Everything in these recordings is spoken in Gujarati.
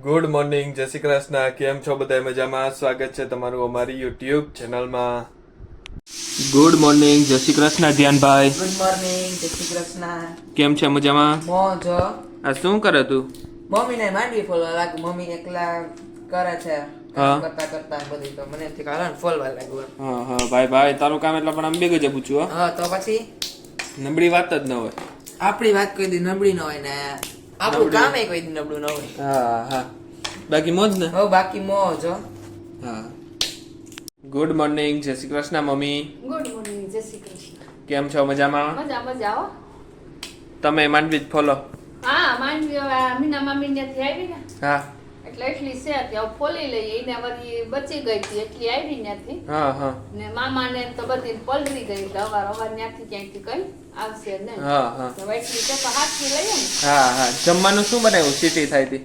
ગુડ મોર્નિંગ, જય શ્રી કૃષ્ણ. કેમ છો બધા? મજામાં? સ્વાગત છે તમારું અમારી યુટ્યુબ ચેનલમાં. ગુડ મોર્નિંગ, જય શ્રી કૃષ્ણ ધ્યાનભાઈ. ગુડ મોર્નિંગ, જય શ્રી કૃષ્ણ. કેમ છે? મજામાં? મોજો. આ શું કરે તું? મમ્મીને માંડવી ફોલવા લાગુ. મમ્મી એકલા કરે છે. હા. કરતા કરતા બધી તો મને એમથી કાલે ફોલવા લાગુ. હા ભાઈ તારું કામ એટલે પણ આમ બે ગજે પૂછ્યું. હા તો પછી નબળી વાત જ ન હોય. આપણી વાત કોઈ દી નબળી ન હોય ને આપણું કામ કોઈ દી નબળું ન હોય. હા બાકી મોજ ને? હો બાકી મોજો. હા. ગુડ મોર્નિંગ, જય Shri Krishna mummy. Good morning, જય શ્રી કૃષ્ણ. કેમ છો? મજામાં? મજા હો. તમે માંડવી જ ફોલો? હા, માંડવી હવે મીના મામી ત્યાંથી આવી ને હા એટલે એટલી છે ત્યાં ફોલી લઈએ. એને વળી બચી ગઈ હતી એટલી આવી ત્યાંથી. હા ને મામાને તો બધી પલળી ગઈ એટલે અવાર ત્યાંથી ક્યાંકથી કઈ આવશે ને. હા તો એટલી તો હાથથી લઈએ ને. હા જમવાનું શું બનાવ્યું? સીટી થાય હતી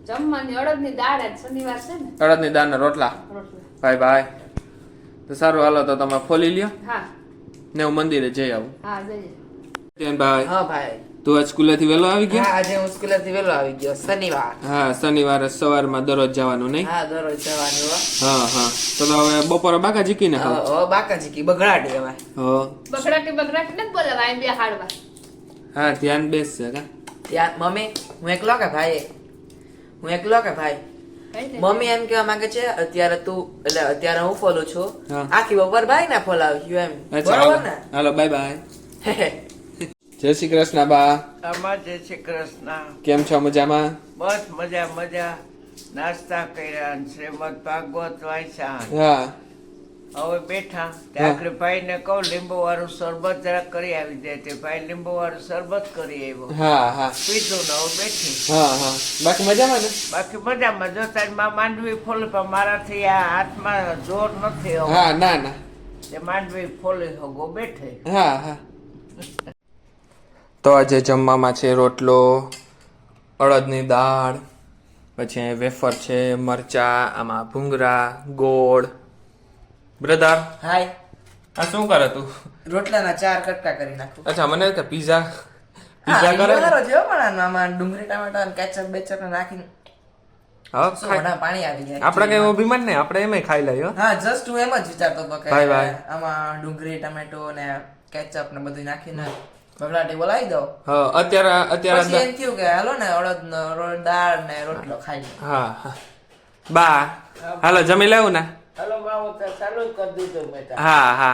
જમવાની અડદની દાળ જ શનિવાર છે ને. અડદની દાળના રોટલા. રોટલા. ભાઈ તો સારું, હાલો તો તમે ફોલી લ્યો હા ને હું મંદિરે જઈ આવું. હા જઈએ. ભાઈ હા ભાઈ. તું આજ સ્કૂલેથી વહેલો આવી ગયો? હા આજે હું સ્કૂલેથી વહેલો આવી ગયો. શનિવાર. હા, શનિવારે સવારમાં દરરોજ જવાનું નહીં? હા દરરોજ જવાનું હો. હા તો હવે બપોરે બાકા જીકીને ખાવ. હવે બાકાજી કી બગડાટી હવે. બગડાટી નથી બોલાવા અહીં બે હાડવા. હા ધ્યાન બેસશે કા? ત્યાં મમ્મી હું એકલો કે ભાઈ? હું એકલો કે ભાઈ? મમ્મી એમ કેવા માંગે છે અત્યારે હું ફોલું છું. હા. આખી બપોર ભાઈ ના ફોલાવ્યું એમ. અચ્છા બરોબર ને? હાલો બાય. જય શ્રી કૃષ્ણ બા. આમાં જય શ્રી કૃષ્ણ. કેમ છો? મજામાં? બસ મજા. નાસ્તા કર્યા ને શ્રીમદ ભાગવત વાંચ્યા. હા હવે બેઠા આખરે ભાઈ ને કહું લીંબુ વાળું શરબત જરા કરી આવી જાય તે ભાઈ લીંબુ વાળું શરબત કરી આવ્યો. હા પીધું ને હવે બેઠી. હા બાકી મજામાં ને? બાકી મજામાં. જો તારી માં માંડવી ફોલે પણ મારાથી આ હાથમાં જોર નથી હવે. હા ના તે માંડવી ફોલી હગો બેઠે. હા તો આજે જમવામાં છે રોટલો, અડદની દાળ, પછી વેફર છે, મરચા, આમાં ભૂંગળા, ગોળ. બ્રધર હાય. આ શું કરે તું? રોટલાના 4 કટકા કરી નાખું. અચ્છા મને કે પીઝા હા, કરે? ઈ સારો છે હો, પણ આમાં ડુંગળી ટમેટા અને કેચઅપ બેચઅપ નાખીને હા શું મોઢામાં પાણી આવી જાય. આપણે કઈ અભિમાન નહીં, આપણે એમાં ખાઈ લઈએ હો. હા જસ્ટ હું એમ જ વિચારતો હતો કે ભાઈ. આમાં ડુંગળી ટમેટો ને કેચઅપ ને બધું નાખીને બગડાટી બોલાવી દો. હા અત્યારે પછી એમ થયું કે હાલો ને દાળ ને રોટલો ખાઈ લો. હા બા હાલો જમી લેવું ને? હલો બાબુ તો ચાલુ કરી દીધું મેં. હા